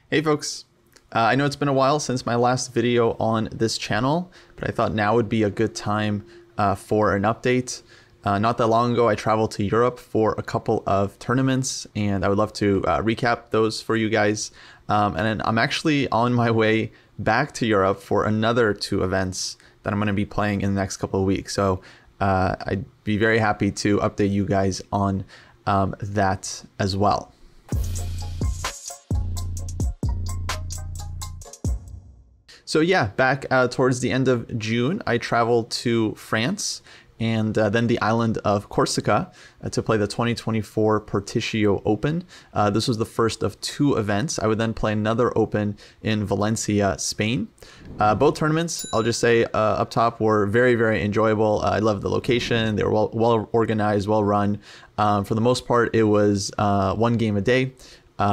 Hey folks, I know it's been a while since my last video on this channel, but I thought now would be a good time for an update. Not that long ago, I traveled to Europe for a couple of tournaments, and I would love to recap those for you guys. And then I'm actually on my way back to Europe for another 2 events that I'm going to be playing in the next couple of weeks. So I'd be very happy to update you guys on that as well. So yeah, back towards the end of June, I traveled to France and then the island of Corsica to play the 2024 Porticcio Open. This was the first of 2 events. I would then play another Open in Valencia, Spain. Both tournaments, I'll just say up top, were very, very enjoyable. I loved the location. They were well organized, well run. For the most part, it was 1 game a day.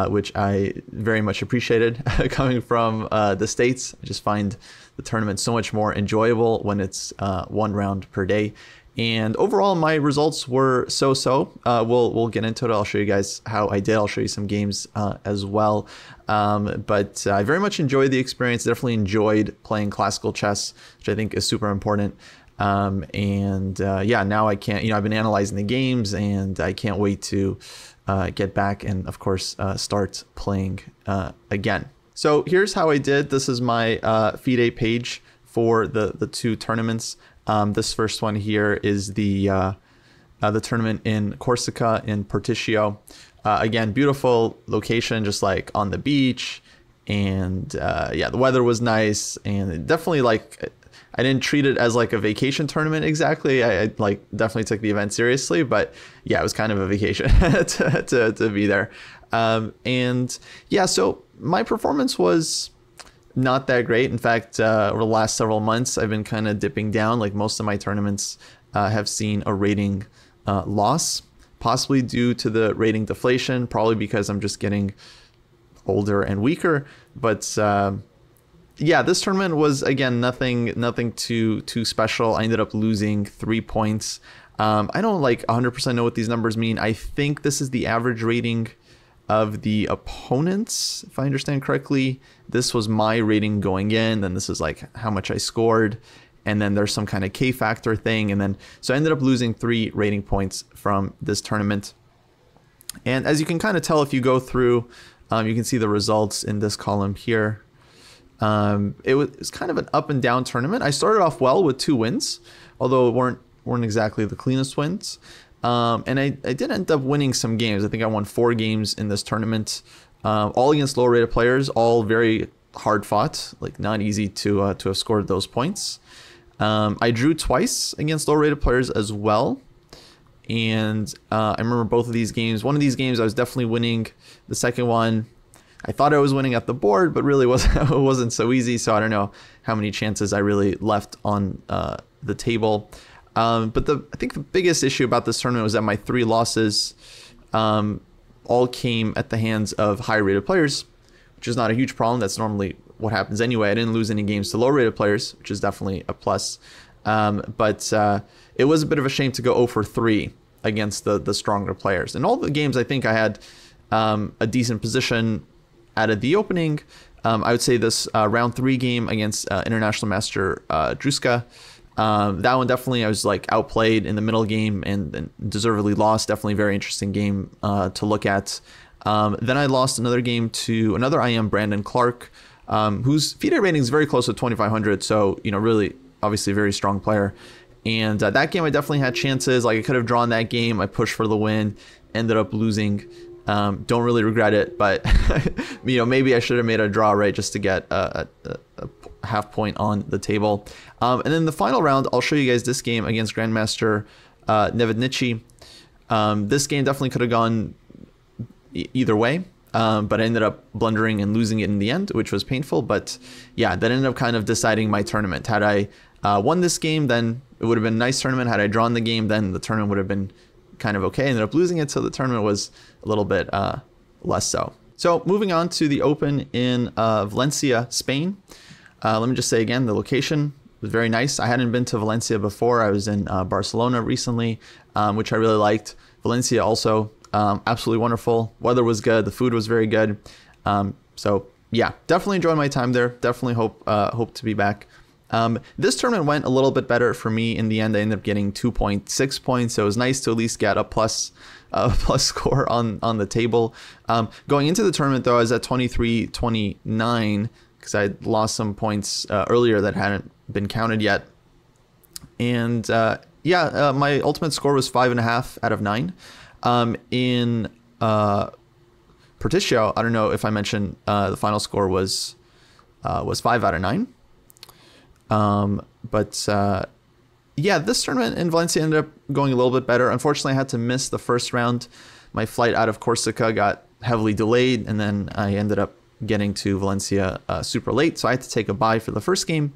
Which I very much appreciated. Coming from the States, I just find the tournament so much more enjoyable when it's 1 round per day. And overall, my results were so-so. We'll get into it. I'll show you guys how I did. I'll show you some games as well. But I very much enjoyed the experience. Definitely enjoyed playing classical chess, which I think is super important. Yeah, now I can't, I've been analyzing the games and I can't wait to get back and of course start playing again. So here's how I did. This is my FIDE page for the 2 tournaments. This first one here is the tournament in Corsica in Porticcio. Again, beautiful location, just like on the beach, and yeah, the weather was nice, and definitely like I didn't treat it as like a vacation tournament exactly. I like definitely took the event seriously, but yeah, it was kind of a vacation to be there. And yeah, so my performance was not that great. In fact, over the last several months, I've been kind of dipping down. Like most of my tournaments have seen a rating loss, possibly due to the rating deflation, probably because I'm just getting older and weaker. But yeah, this tournament was, again, nothing too special. I ended up losing 3 points. I don't like 100% know what these numbers mean. I think this is the average rating of the opponents, if I understand correctly. This was my rating going in, then this is like how much I scored, and then there's some kind of K factor thing, and then so I ended up losing 3 rating points from this tournament. And as you can kind of tell if you go through, you can see the results in this column here. It was kind of an up and down tournament. I started off well with 2 wins, although it weren't exactly the cleanest wins. And I did end up winning some games. I think I won 4 games in this tournament, all against low rated players, all very hard fought, like not easy to have scored those points. I drew twice against low rated players as well. And I remember both of these games. One of these games I was definitely winning. The second one, I thought I was winning at the board, but really it wasn't so easy. So I don't know how many chances I really left on the table. But I think the biggest issue about this tournament was that my 3 losses all came at the hands of high-rated players, which is not a huge problem. That's normally what happens anyway. I didn't lose any games to low-rated players, which is definitely a plus. But it was a bit of a shame to go 0 for 3 against the stronger players. In all the games, I think I had a decent position out of the opening. I would say this round 3 game against International Master Druska, that one definitely I was like outplayed in the middle game and deservedly lost. Definitely very interesting game to look at. Then I lost another game to another IM, Brandon Clark, whose FIDE rating is very close to 2,500. So, really, obviously a very strong player. And that game I definitely had chances. Like I could have drawn that game. I pushed for the win, ended up losing. Don't really regret it, but maybe I should have made a draw, right, just to get a half point on the table. And then the final round, I'll show you guys this game against Grandmaster Nevednichy. This game definitely could have gone either way, but I ended up blundering and losing it in the end, which was painful. But yeah, that ended up kind of deciding my tournament. Had I won this game, then it would have been a nice tournament. Had I drawn the game, then the tournament would have been kind of okay. I ended up losing it, so the tournament was a little bit less so. So moving on to the Open in Valencia, Spain. Let me just say again, the location was very nice. I hadn't been to Valencia before. I was in Barcelona recently, which I really liked. Valencia also absolutely wonderful. Weather was good. The food was very good. So yeah, definitely enjoyed my time there. Definitely hope to be back. This tournament went a little bit better for me in the end. I ended up getting 2.6 points, so it was nice to at least get a plus score on the table. Going into the tournament, though, I was at 23-29 because I lost some points earlier that hadn't been counted yet. And my ultimate score was 5.5 out of 9. In Porticcio, I don't know if I mentioned the final score was 5 out of 9. Yeah, this tournament in Valencia ended up going a little bit better. Unfortunately, I had to miss the first round. My flight out of Corsica got heavily delayed, and then I ended up getting to Valencia super late. So I had to take a bye for the first game,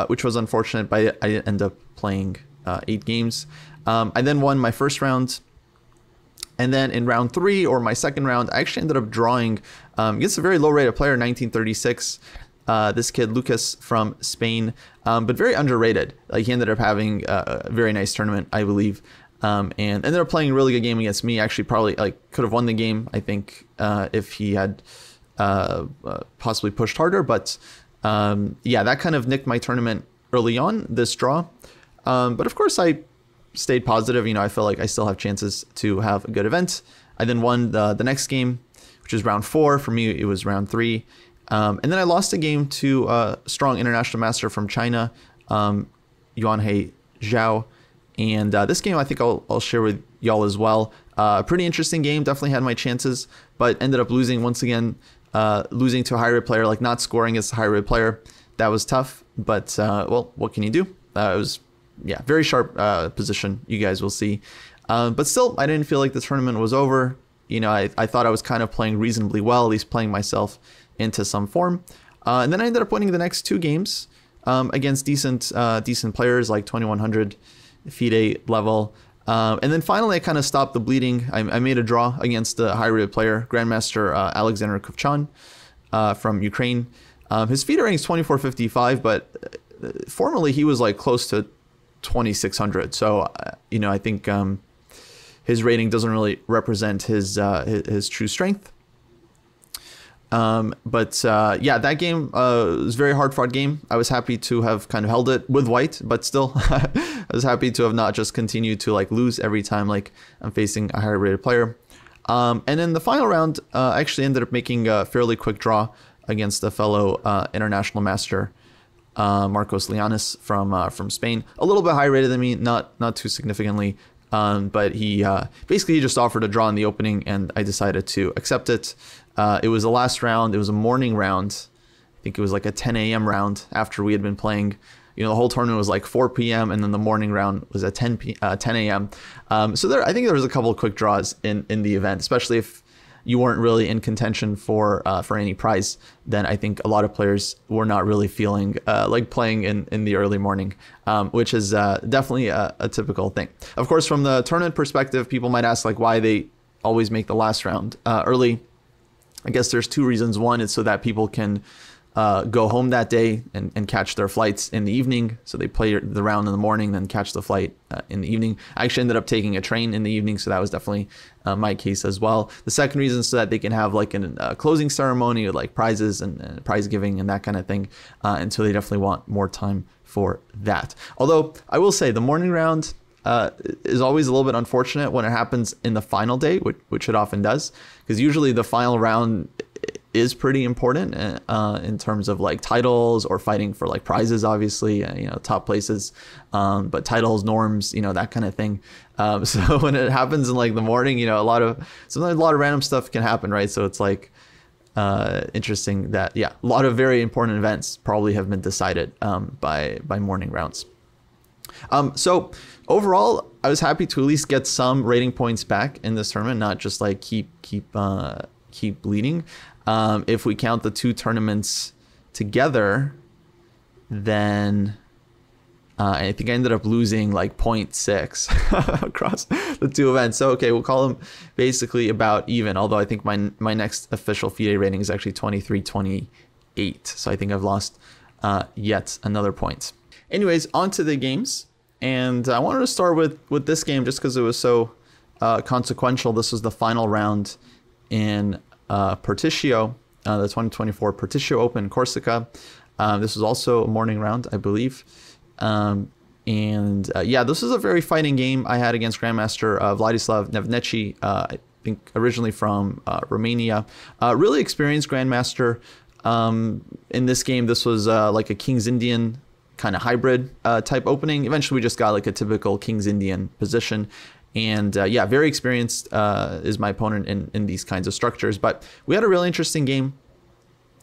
which was unfortunate, but I didn't end up playing 8 games. I then won my first round. And then in round 3, or my second round, I actually ended up drawing against a very low-rated player, 1936. This kid, Lucas from Spain, but very underrated. Like, he ended up having a very nice tournament, I believe, and ended up playing a really good game against me. Actually, probably could have won the game, I think, if he had possibly pushed harder. But yeah, that kind of nicked my tournament early on, this draw. But of course, I stayed positive. I feel like I still have chances to have a good event. I then won the next game, which was round 4. For me, it was round 3. And then I lost a game to a strong international master from China, Yuanhe Zhao. And this game I think I'll share with y'all as well. Pretty interesting game, definitely had my chances, but ended up losing once again, losing to a high-rated player, like not scoring as a high-rated player. That was tough, but well, what can you do? It was, yeah, very sharp position, you guys will see. But still, I didn't feel like the tournament was over. I thought I was kind of playing reasonably well, at least playing myself into some form. And then I ended up winning the next 2 games against decent players like 2100 FIDE level. And then finally I kind of stopped the bleeding. I made a draw against a high-rated player, Grandmaster Alexander Kovchan from Ukraine. His FIDE rank is 2455, but formerly he was like close to 2600. So, I think his rating doesn't really represent his true strength. Yeah, that game was a very hard-fought game. I was happy to have kind of held it with white, but still, I was happy to have not just continued to lose every time I'm facing a higher-rated player. And in the final round, I actually ended up making a fairly quick draw against a fellow international master, Marcos Lianis from Spain. A little bit higher-rated than me, not too significantly. But he basically just offered a draw in the opening, and I decided to accept it. It was the last round. It was a morning round. I think it was like a 10 a.m. round after we had been playing. The whole tournament was like 4 p.m. and then the morning round was at 10 a.m. So I think there was a couple of quick draws in the event, especially if you weren't really in contention for any prize. Then I think a lot of players were not really feeling like playing in the early morning, which is definitely a typical thing. Of course, from the tournament perspective, people might ask why they always make the last round early. I guess there's 2 reasons. One is so that people can go home that day and catch their flights in the evening. So they play the round in the morning, then catch the flight in the evening. I actually ended up taking a train in the evening, so that was definitely my case as well. The second reason is so that they can have a closing ceremony with prizes and prize giving and that kind of thing. And so they definitely want more time for that. Although I will say the morning round is always a little bit unfortunate when it happens in the final day, which it often does, because usually the final round is pretty important in terms of titles or fighting for prizes, obviously, top places, but titles, norms, that kind of thing. So when it happens in the morning, sometimes a lot of random stuff can happen, right? So it's interesting that, yeah, a lot of very important events probably have been decided by morning rounds. So overall, I was happy to at least get some rating points back in this tournament, not just keep bleeding. If we count the 2 tournaments together, then I think I ended up losing 0.6 across the 2 events. So okay, we'll call them basically about even. Although I think my next official FIDE rating is actually 23-28. So I think I've lost yet another point. Anyways, on to the games. And I wanted to start with this game just because it was so consequential. This was the final round in Porticcio. the 2024 Porticcio Open Corsica. This was also a morning round, I believe. Yeah, this was a very fighting game I had against Grandmaster Vladislav Nevednichy, I think originally from Romania. Really experienced Grandmaster. In this game, this was like a King's Indian kind of hybrid type opening. Eventually, we just got like a typical King's Indian position. And yeah, very experienced is my opponent in these kinds of structures. But we had a really interesting game.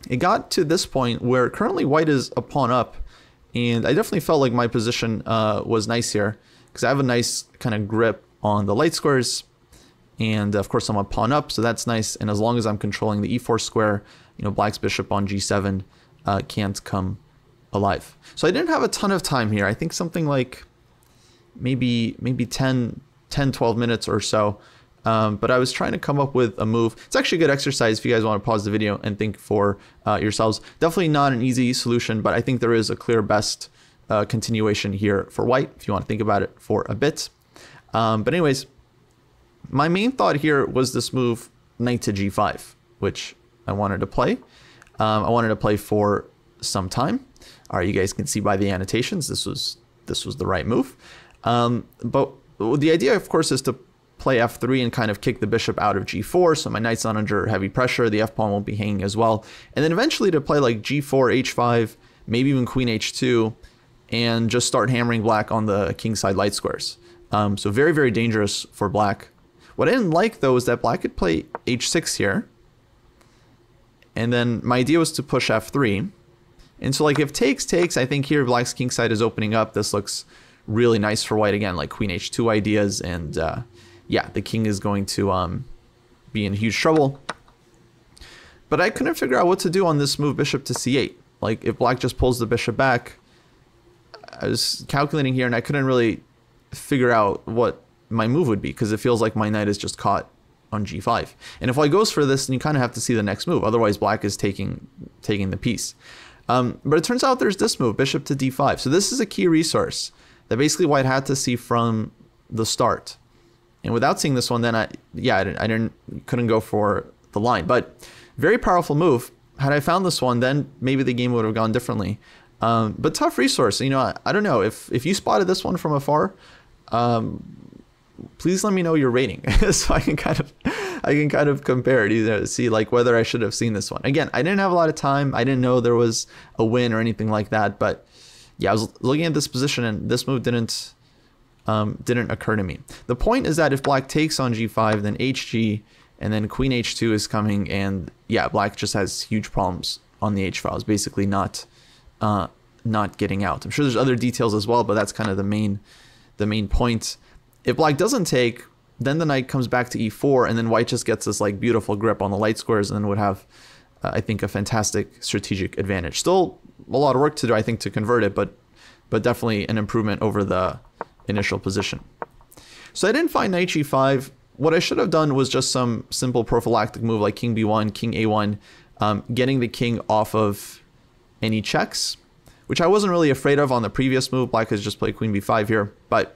It got to this point where currently white is a pawn up. And I definitely felt like my position was nice here because I have a nice kind of grip on the light squares. And of course, I'm a pawn up, so that's nice. And as long as I'm controlling the e4 square, you know, black's bishop on g7 can't come alive. So I didn't have a ton of time here. I think something like maybe 10, 12 minutes or so. But I was trying to come up with a move. It's actually a good exercise if you guys want to pause the video and think for yourselves. Definitely not an easy solution, but I think there is a clear best continuation here for white if you want to think about it for a bit. But anyways, my main thought here was this move knight to g5, which I wanted to play. I wanted to play for some time. All right, you guys can see by the annotations, this was the right move. But the idea, of course, is to play f3 and kind of kick the bishop out of g4, so my knight's not under heavy pressure, the f-pawn won't be hanging as well. And then eventually to play like g4, h5, maybe even queen h2, and just start hammering black on the kingside light squares. So very, very dangerous for black. What I didn't like, though, is that black could play h6 here. And then my idea was to push f3. And so like if takes, I think here black's kingside is opening up. This looks really nice for white again, like queen h2 ideas. And yeah, the king is going to be in huge trouble. But I couldn't figure out what to do on this move bishop to c8. Like if black just pulls the bishop back, I was calculating here and I couldn't really figure out what my move would be because it feels like my knight is just caught on g5. And if white goes for this, then you kind of have to see the next move. Otherwise, black is taking the piece. But it turns out there's this move, bishop to d5. So this is a key resource that basically white had to see from the start. And without seeing this one, then I couldn't go for the line. But very powerful move. Had I found this one, then maybe the game would have gone differently. But tough resource. You know, I don't know if you spotted this one from afar. Please let me know your rating so I can kind of compare it, either see like whether I should have seen this one. Again, I didn't have a lot of time. I didn't know there was a win or anything like that. But yeah, I was looking at this position and this move didn't occur to me. The point is that if black takes on g5, then hg, and then queen h2 is coming, and yeah, black just has huge problems on the h files, basically not getting out. I'm sure there's other details as well, but that's kind of the main point. If black doesn't take, then the knight comes back to e4, and then white just gets this like beautiful grip on the light squares, and then would have, I think, a fantastic strategic advantage. Still a lot of work to do, I think, to convert it, but definitely an improvement over the initial position. So I didn't find knight g5. What I should have done was just some simple prophylactic move like king b1, king a1, getting the king off of any checks, which I wasn't really afraid of on the previous move. Black has just played queen b5 here, but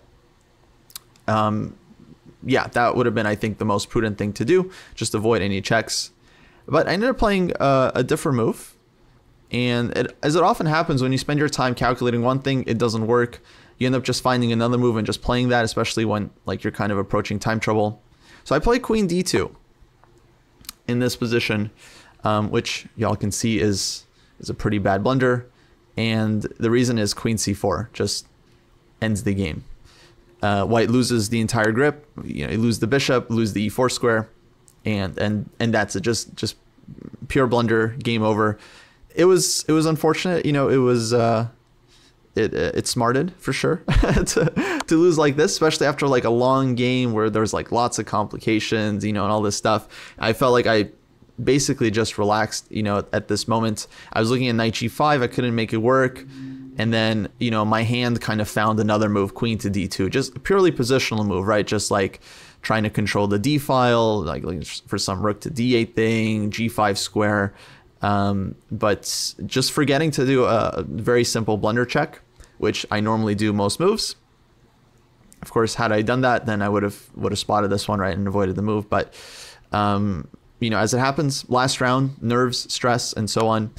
yeah, that would have been, I think, the most prudent thing to do, just avoid any checks. But I ended up playing a different move, and as it often happens when you spend your time calculating one thing, it doesn't work. You end up just finding another move and just playing that, especially when like you're kind of approaching time trouble. So I played queen d2 in this position, which y'all can see is a pretty bad blunder. And the reason is queen c4 just ends the game. White loses the entire grip. You know, you lose the bishop, lose the e4 square, and that's it. Just pure blunder, game over. It was unfortunate. You know, it was it smarted for sure to lose like this, especially after like a long game where there's like lots of complications, you know, and all this stuff. I felt like I basically just relaxed, you know, at this moment. I was looking at knight g5, I couldn't make it work. And then, you know, my hand kind of found another move, queen to d2, just a purely positional move, right? Just like trying to control the d file, like for some rook to d8 thing, g5 square. But just forgetting to do a very simple blunder check, which I normally do most moves. Of course, had I done that, then I would have spotted this one, right, and avoided the move. But you know, as it happens, last round, nerves, stress, and so on.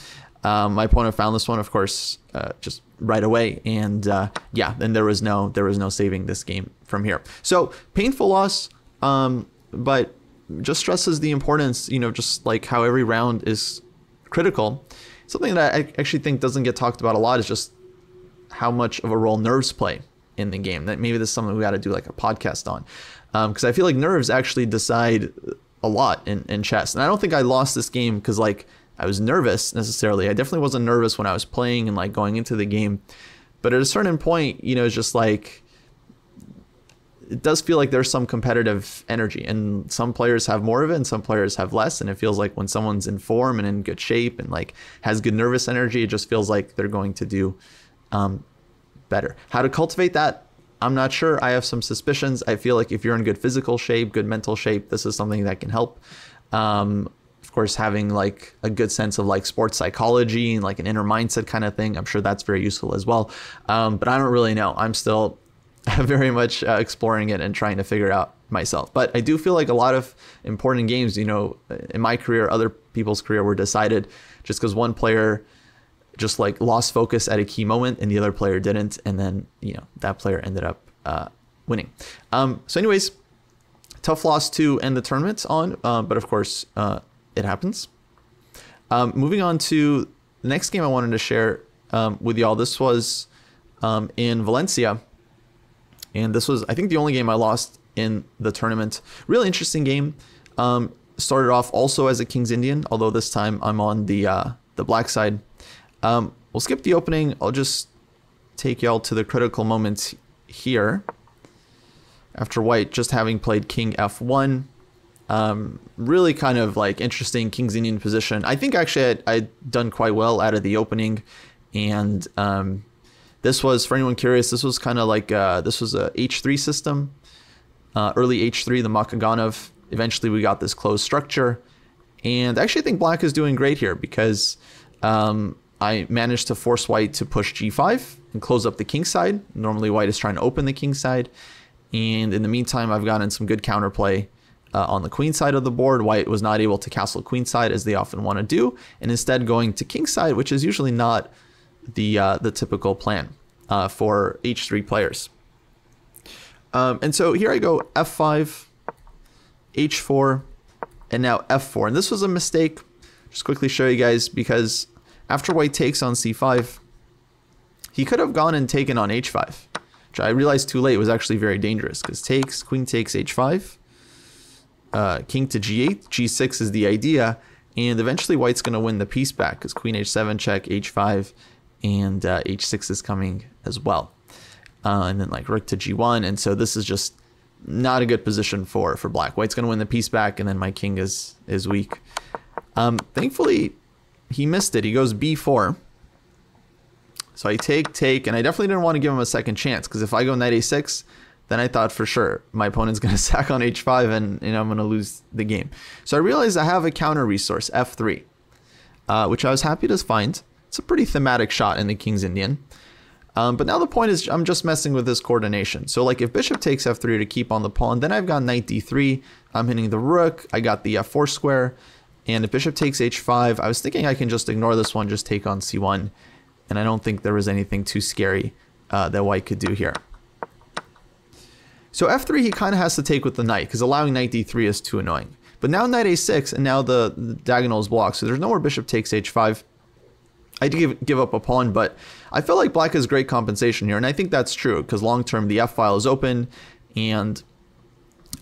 My opponent found this one, of course, just right away, and yeah, then there was no saving this game from here. So painful loss, but just stresses the importance, you know, just like how every round is critical. Something that I actually think doesn't get talked about a lot is just how much of a role nerves play in the game. That maybe this is something we got to do like a podcast on, because I feel like nerves actually decide a lot in chess. And I don't think I lost this game because like I was nervous necessarily. I definitely wasn't nervous when I was playing and like going into the game, but at a certain point, you know, it's just like, it does feel like there's some competitive energy, and some players have more of it and some players have less. And it feels like when someone's in form and in good shape and like has good nervous energy, it just feels like they're going to do better. How to cultivate that, I'm not sure. I have some suspicions. I feel like if you're in good physical shape, good mental shape, this is something that can help. Of course, having like a good sense of like sports psychology and like an inner mindset kind of thing, I'm sure that's very useful as well. But I don't really know. I'm still very much exploring it and trying to figure out myself. But I do feel like a lot of important games, you know, in my career, other people's career, were decided just because one player just like lost focus at a key moment and the other player didn't, and then, you know, that player ended up winning. So anyways, tough loss to end the tournament on, but of course it happens. Moving on to the next game I wanted to share with y'all. This was in Valencia, and this was, I think, the only game I lost in the tournament. Really interesting game. Started off also as a King's Indian, although this time I'm on the black side. We'll skip the opening. I'll just take y'all to the critical moments here. After white just having played King F1, really kind of like interesting King's Indian position. I think actually I'd done quite well out of the opening, and this was, for anyone curious, this was kind of like this was a H3 system, early H3, the Makaganov. Eventually we got this closed structure, and I actually think black is doing great here because I managed to force white to push G5 and close up the king side. Normally white is trying to open the king side, and in the meantime I've gotten some good counterplay on the queen side of the board. White was not able to castle queen side as they often want to do, and instead going to king side, which is usually not the typical plan for H3 players. And so here I go, F5, H4, and now F4. And this was a mistake. Just quickly show you guys, because after white takes on C5, he could have gone and taken on H5, which I realized too late was actually very dangerous, because takes, queen takes H5, king to G8, G6 is the idea, and eventually white's going to win the piece back, because queen H7 check, H5, and H6 is coming as well. And then like rook to G1, and so this is just not a good position for black. White's going to win the piece back, and then my king is weak. Thankfully, he missed it. He goes B4. So I take, and I definitely didn't want to give him a second chance, because if I go knight A6, then I thought for sure my opponent's going to sack on H5, and I'm going to lose the game. So I realized I have a counter resource, F3, which I was happy to find. It's a pretty thematic shot in the King's Indian. But now the point is I'm just messing with this coordination. So like if bishop takes F3 to keep on the pawn, then I've got knight D3. I'm hitting the rook. I got the F4 square. And if bishop takes H5, I was thinking I can just ignore this one, just take on C1. And I don't think there was anything too scary that white could do here. So F3 he kind of has to take with the knight, because allowing knight D3 is too annoying. But now knight A6, and now the diagonal is blocked. So there's no more bishop takes H5. I did give up a pawn, but I feel like black has great compensation here, and I think that's true, because long term the F file is open, and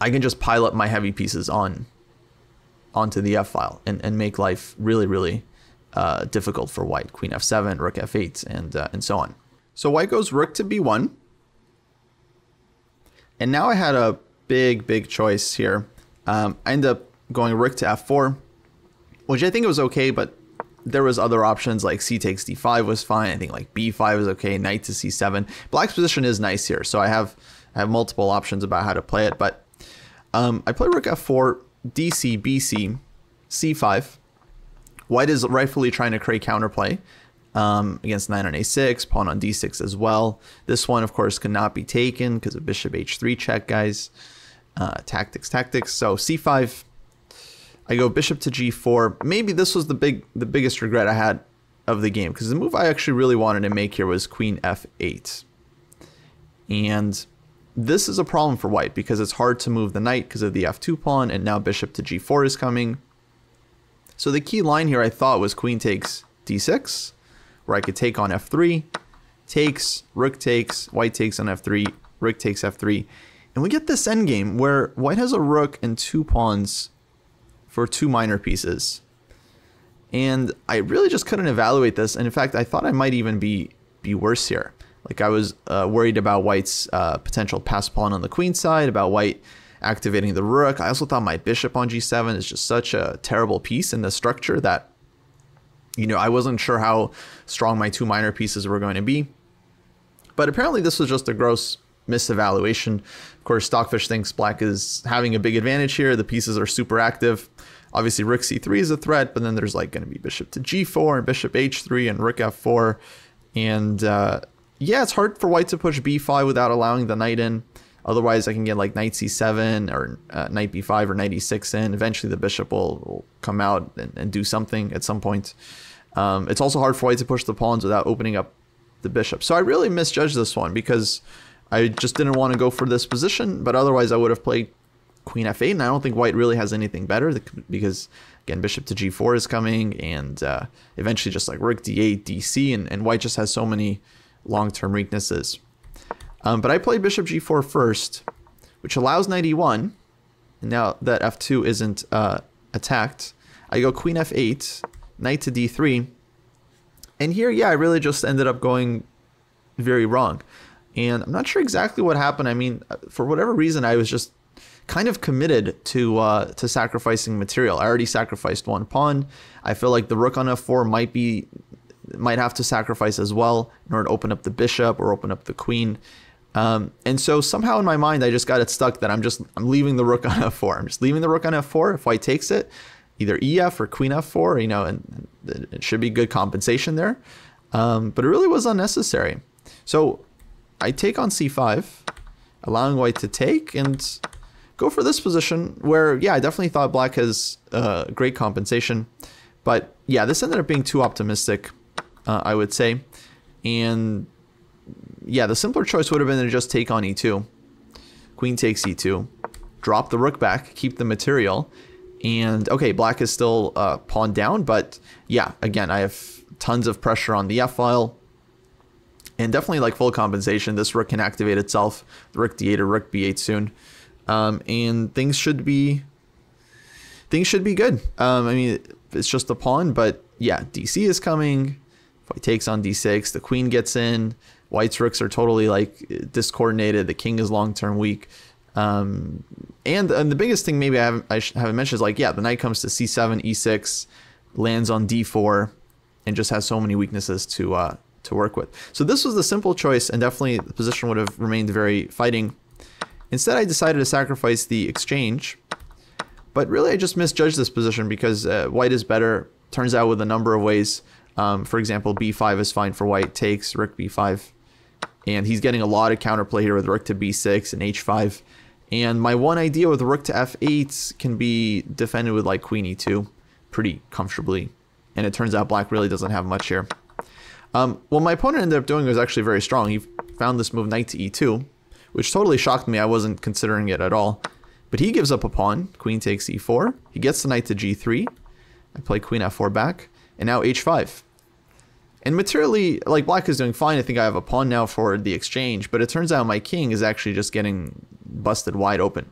I can just pile up my heavy pieces onto the F file and make life really, really difficult for white. Queen F7, rook F8, and so on. So white goes rook to B1, and now I had a big choice here. I ended up going rook to F4, which I think was okay, but there was other options, like c takes d5 was fine. I think like b5 is okay, knight to c7. Black's position is nice here, so I have multiple options about how to play it. But I play rook f4, dc, bc, c5. White is rightfully trying to create counterplay against knight on a6, pawn on d6 as well. This one, of course, cannot be taken because of bishop h3 check, guys. Tactics. So c5. I go bishop to g4. Maybe this was the biggest regret I had of the game, because the move I actually really wanted to make here was queen f8. And this is a problem for white because it's hard to move the knight because of the f2 pawn, and now bishop to g4 is coming. So the key line here I thought was queen takes d6, where I could take on f3, takes, rook takes, white takes on f3, rook takes f3. And we get this endgame where white has a rook and 2 pawns for 2 minor pieces. And I really just couldn't evaluate this. And in fact, I thought I might even be worse here. Like I was worried about white's potential pass pawn on the queen side, about white activating the rook. I also thought my bishop on g7 is just such a terrible piece in the structure that, you know, I wasn't sure how strong my 2 minor pieces were going to be. But apparently this was just a gross misevaluation. Of course, Stockfish thinks black is having a big advantage here. The pieces are super active. Obviously, rook c3 is a threat, but then there's like going to be bishop to g4 and bishop h3 and rook f4. And yeah, it's hard for white to push b5 without allowing the knight in. Otherwise, I can get like knight c7 or knight b5 or knight e6 in. Eventually, the bishop will come out and do something at some point. It's also hard for white to push the pawns without opening up the bishop. So I really misjudged this one because I just didn't want to go for this position, but otherwise I would have played queen f8, and I don't think white really has anything better because, again, bishop to g4 is coming, and eventually just like rook d8, dc, and white just has so many long-term weaknesses. But I played bishop g4 first, which allows knight e1, and now that f2 isn't attacked, I go queen f8, knight to d3, and here, yeah, I really just ended up going very wrong. And I'm not sure exactly what happened. I mean, for whatever reason, I was just kind of committed to sacrificing material. I already sacrificed 1 pawn. I feel like the rook on f4 might have to sacrifice as well in order to open up the bishop or open up the queen. And so somehow in my mind, I just got it stuck that I'm leaving the rook on f4. I'm just leaving the rook on f4. If white takes it, either ef or queen f4, you know, and it should be good compensation there. But it really was unnecessary. So I take on c5, allowing white to take and go for this position where, yeah, I definitely thought black has great compensation. But yeah, this ended up being too optimistic, I would say. And yeah, the simpler choice would have been to just take on e2. Queen takes e2, drop the rook back, keep the material. And okay, black is still pawn down, but yeah, again, I have tons of pressure on the f-file. And definitely like full compensation. This rook can activate itself, the rook d8 or rook b8 soon. And things should be good. I mean, it's just a pawn, but yeah, dc is coming. If white takes on d6, the queen gets in. White's rooks are totally like discoordinated. The king is long-term weak. And the biggest thing maybe I haven't mentioned is like, yeah, the knight comes to c7, e6, lands on d4, and just has so many weaknesses to work with. So this was the simple choice, and definitely the position would have remained very fighting. Instead, I decided to sacrifice the exchange, but really I just misjudged this position because white is better, turns out, with a number of ways. For example, b5 is fine for white, takes, rook b5, and he's getting a lot of counterplay here with rook to b6 and h5. And my one idea with rook to f8 can be defended with like queen e2 pretty comfortably, and it turns out black really doesn't have much here. What my opponent ended up doing was actually very strong. He found this move knight to e2, which totally shocked me. I wasn't considering it at all. But he gives up a pawn. Queen takes e4. He gets the knight to g3. I play queen f4 back. And now h5. And materially, like, black is doing fine. I think I have a pawn now for the exchange. But it turns out my king is actually just getting busted wide open.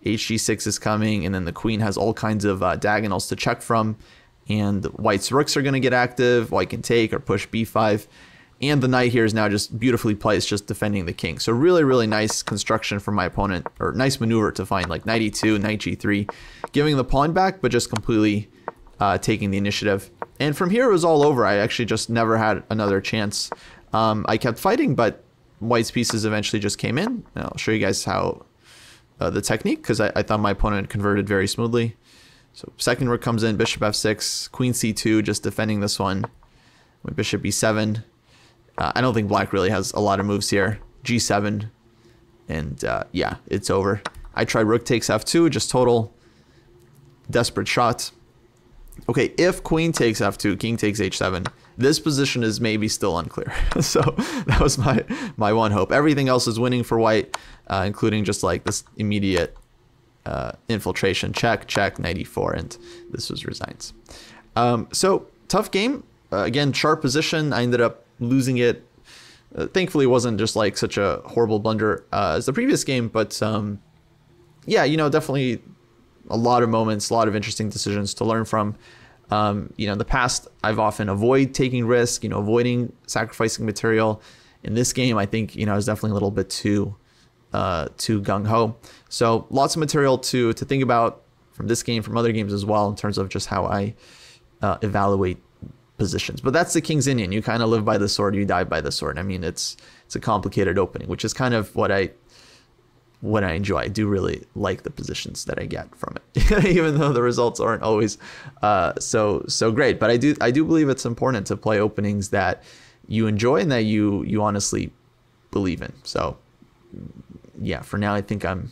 hg6 is coming. And then the queen has all kinds of diagonals to check from. And white's rooks are going to get active. White can take or push b5. And the knight here is now just beautifully placed, just defending the king. So really, really nice construction from my opponent, or nice maneuver to find like knight e2, knight g3, giving the pawn back, but just completely taking the initiative. And from here, it was all over. I actually just never had another chance. I kept fighting, but white's pieces eventually just came in. And I'll show you guys how the technique, because I thought my opponent converted very smoothly. So second rook comes in, bishop f6, queen c2, just defending this one. With bishop e7. I don't think black really has a lot of moves here. g7. And yeah, it's over. I tried rook takes f2, just total desperate shot. Okay, if queen takes f2, king takes h7, this position is maybe still unclear. So that was my one hope. Everything else is winning for white, including just like this immediate infiltration. Check, check, knight e4, and this was resigns. So tough game. Again, sharp position. I ended up losing it. Thankfully, it wasn't just like such a horrible blunder as the previous game, but yeah, you know, definitely a lot of moments, a lot of interesting decisions to learn from. You know, in the past, I've often avoided taking risk, you know, avoiding sacrificing material. In this game, I think, you know, I was definitely a little bit too gung-ho. So lots of material to think about from this game, from other games as well, in terms of just how I evaluate positions. But that's the King's Indian. You kind of live by the sword, you die by the sword. I mean, it's a complicated opening, which is kind of what I enjoy. I do really like the positions that I get from it, even though the results aren't always so great. But I do believe it's important to play openings that you enjoy and that you honestly believe in. So yeah, for now I think I'm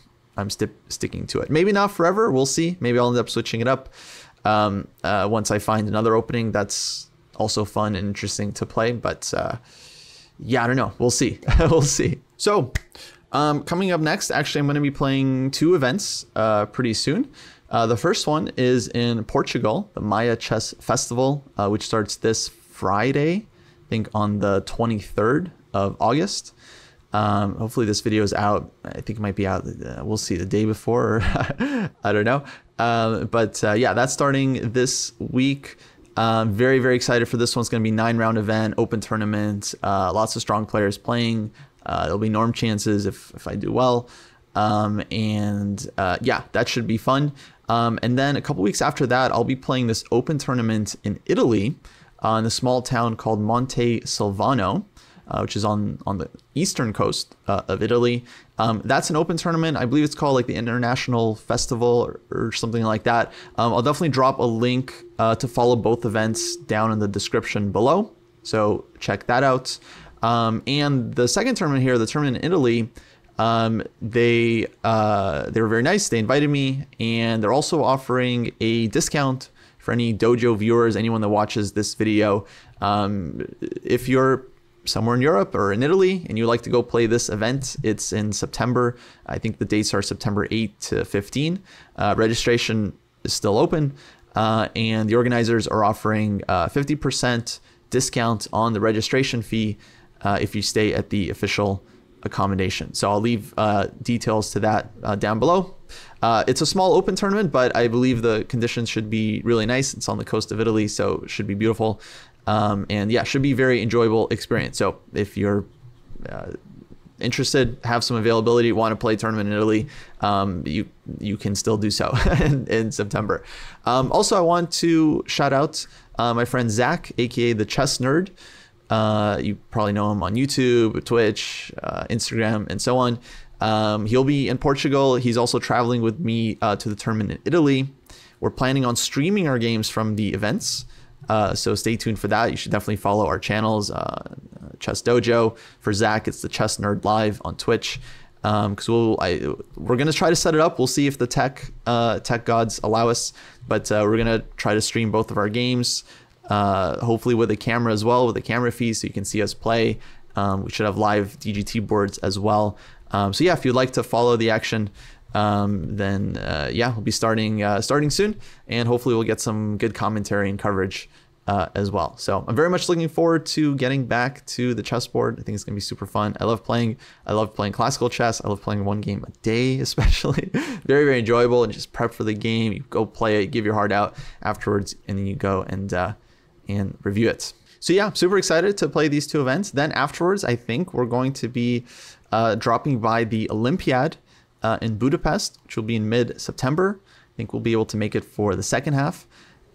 sticking to it. Maybe not forever. We'll see. Maybe I'll end up switching it up once I find another opening that's also fun and interesting to play. But yeah, I don't know. We'll see. We'll see. So coming up next, actually, I'm going to be playing 2 events pretty soon. The first one is in Portugal, the Maia Chess Festival, which starts this Friday, I think on the 23rd of August. Hopefully this video is out. I think it might be out, we'll see, the day before, or I don't know. But yeah, that's starting this week. Very, very excited for this one. It's going to be 9-round event, open tournament, lots of strong players playing. There'll be norm chances if I do well. Yeah, that should be fun. And then a couple weeks after that, I'll be playing this open tournament in Italy, in a small town called Montesilvano, which is on the eastern coast of Italy. That's an open tournament. I believe it's called like the International Festival or something like that. I'll definitely drop a link to follow both events down in the description below. So check that out. And the second tournament here, the tournament in Italy, they were very nice. They invited me, and they're also offering a discount for any dojo viewers, anyone that watches this video. If you're somewhere in Europe or in Italy and you like to go play this event, it's in September. I think the dates are September 8 to 15. Registration is still open, and the organizers are offering 50% discount on the registration fee if you stay at the official accommodation. So I'll leave details to that down below. It's a small open tournament, but I believe the conditions should be really nice. It's on the coast of Italy, so it should be beautiful. And yeah, should be very enjoyable experience. So if you're interested, have some availability, want to play a tournament in Italy, you can still do so in September. Also, I want to shout out my friend Zach, aka the Chess Nerd. You probably know him on YouTube, Twitch, Instagram, and so on. He'll be in Portugal. He's also traveling with me to the tournament in Italy. We're planning on streaming our games from the events. So stay tuned for that. You should definitely follow our channels, ChessDojo. For Zach, it's the Chess Nerd Live on Twitch. Because we're gonna try to set it up. We'll see if the tech gods allow us, but we're gonna try to stream both of our games. Hopefully with a camera as well, with a camera feed, so you can see us play. We should have live DGT boards as well. So yeah, if you'd like to follow the action, then yeah, we'll be starting soon, and hopefully we'll get some good commentary and coverage as well. So I'm very much looking forward to getting back to the chessboard. I think it's gonna be super fun. I love playing classical chess. I love playing one game a day, especially. Very, very enjoyable, and just prep for the game. You go play it, give your heart out afterwards, and then you go and review it. So yeah, super excited to play these 2 events. Then afterwards, I think we're going to be dropping by the Olympiad in Budapest, which will be in mid-September. I think we'll be able to make it for the second half.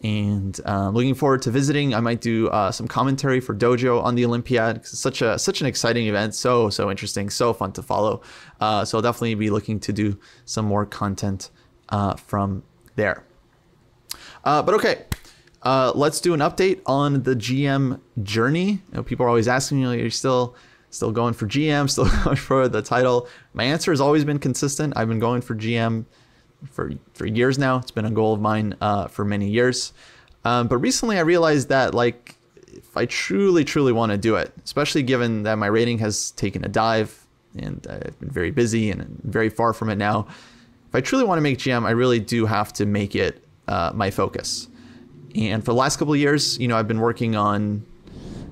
And looking forward to visiting. I might do some commentary for Dojo on the Olympiad, because it's such an exciting event, so interesting, so fun to follow. So I'll definitely be looking to do some more content from there. But okay. Let's do an update on the GM journey. You know, people are always asking me, are you still going for GM, still going for the title? My answer has always been consistent. I've been going for GM for years now. It's been a goal of mine for many years. But recently I realized that like if I truly want to do it, especially given that my rating has taken a dive and I've been very busy and very far from it now, if I truly want to make GM, I really do have to make it my focus. And for the last couple of years, you know, I've been working on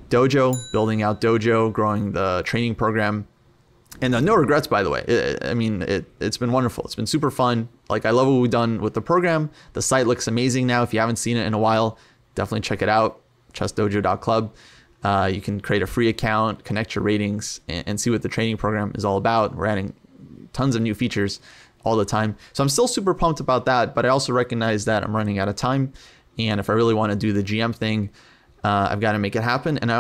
Dojo, building out Dojo, growing the training program. And no regrets, by the way. It's been wonderful. It's been super fun. Like, I love what we've done with the program. The site looks amazing now. If you haven't seen it in a while, definitely check it out. ChessDojo.club. You can create a free account, connect your ratings, and see what the training program is all about. We're adding tons of new features all the time. So I'm still super pumped about that, but I also recognize that I'm running out of time. And if I really want to do the GM thing, I've got to make it happen. And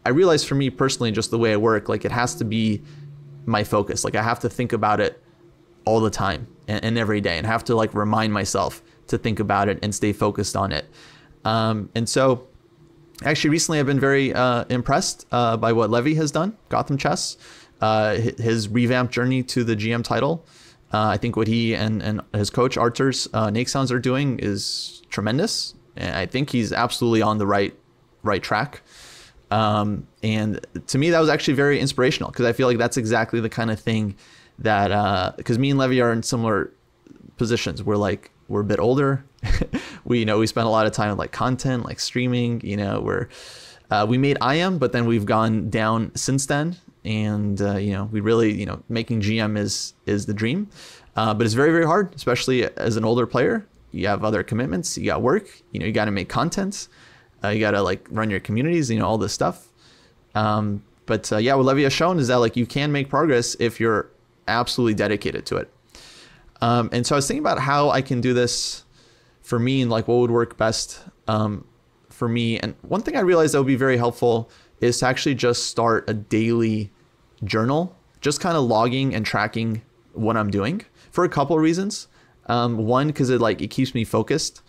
I realize for me personally, just the way I work, like it has to be my focus. Like I have to think about it all the time and every day, and have to like remind myself to think about it and stay focused on it. And so actually recently I've been very impressed by what Levy has done, Gotham Chess, his revamped journey to the GM title. I think what he and his coach Arturs Nexans are doing is tremendous. And I think he's absolutely on the right track. And to me, that was actually very inspirational, because I feel like that's exactly the kind of thing that, because me and Levy are in similar positions. We're a bit older. we spend a lot of time on like content, like streaming, we made IM, but then we've gone down since then. And, we really, making GM is the dream. But it's very, very hard, especially as an older player. You have other commitments, you got work, you got to make content. You got to like run your communities, all this stuff. But what Levy has shown is that like you can make progress if you're absolutely dedicated to it. And so I was thinking about how I can do this for me and like what would work best for me. And one thing I realized that would be very helpful is to actually just start a daily journal, just kind of logging and tracking what I'm doing for a couple of reasons. One, because it keeps me focused.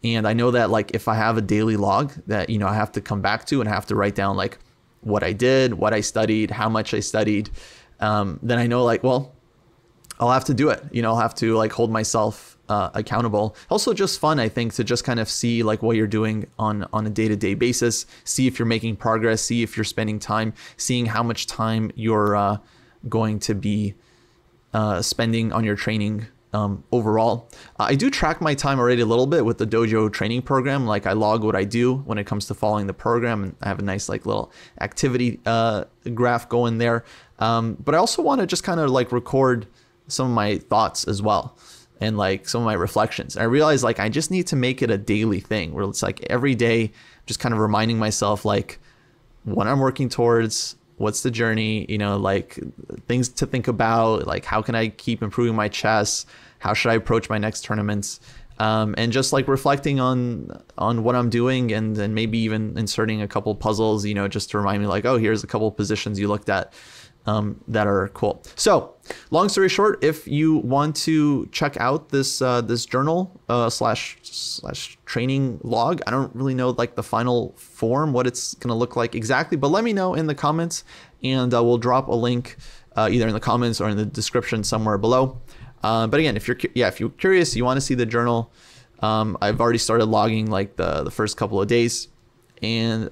And I know that like if I have a daily log that, I have to come back to and have to write down like what I did, what I studied, how much I studied, then I know like, well, I'll have to do it. I'll have to like hold myself accountable. Also just fun, I think, to just kind of see like what you're doing on a day-to-day basis, see if you're making progress, see if you're spending time, seeing how much time you're going to be spending on your training overall. I do track my time already a little bit with the Dojo training program. Like I log what I do when it comes to following the program, and I have a nice like little activity graph going there. But I also want to just kind of like record some of my thoughts as well, and like some of my reflections. I realize like I just need to make it a daily thing where it's like every day just kind of reminding myself like what I'm working towards, what's the journey, like things to think about, like how can I keep improving my chess, how should I approach my next tournaments, and just like reflecting on what I'm doing, and then maybe even inserting a couple puzzles, just to remind me like, oh, here's a couple positions you looked at that are cool. So long story short, if you want to check out this journal slash training log, I don't really know like the final form, what it's going to look like exactly, but let me know in the comments, and we'll drop a link either in the comments or in the description somewhere below. But again, if you're curious, you want to see the journal, I've already started logging like the first couple of days, and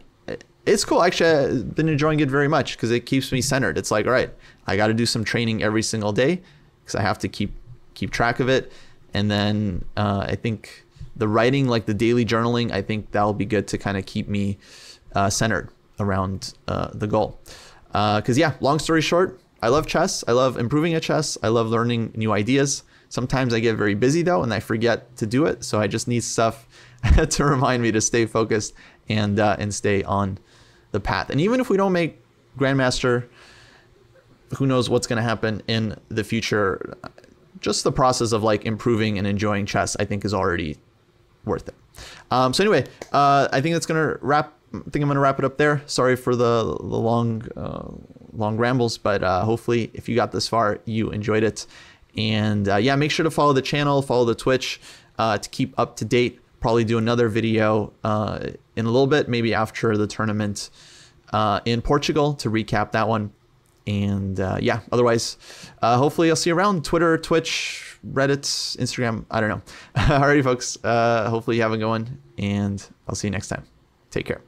it's cool. Actually, I've been enjoying it very much because it keeps me centered. It's like, all right, I got to do some training every single day because I have to keep track of it. And then I think the writing, like the daily journaling, I think that'll be good to kind of keep me centered around the goal. Because long story short, I love chess. I love improving at chess. I love learning new ideas. Sometimes I get very busy though, and I forget to do it. So I just need stuff to remind me to stay focused and stay on the path. And even if we don't make Grandmaster, who knows what's going to happen in the future. Just the process of like improving and enjoying chess, I think, is already worth it. So anyway, I think that's going to wrap. I think I'm going to wrap it up there. Sorry for the long rambles, but hopefully if you got this far, you enjoyed it. And make sure to follow the channel, follow the Twitch to keep up to date. Probably do another video in a little bit, maybe after the tournament in Portugal, to recap that one. And yeah, otherwise, hopefully I'll see you around Twitter, Twitch, Reddit, Instagram. I don't know. Alrighty, folks. Hopefully you have a good one, and I'll see you next time. Take care.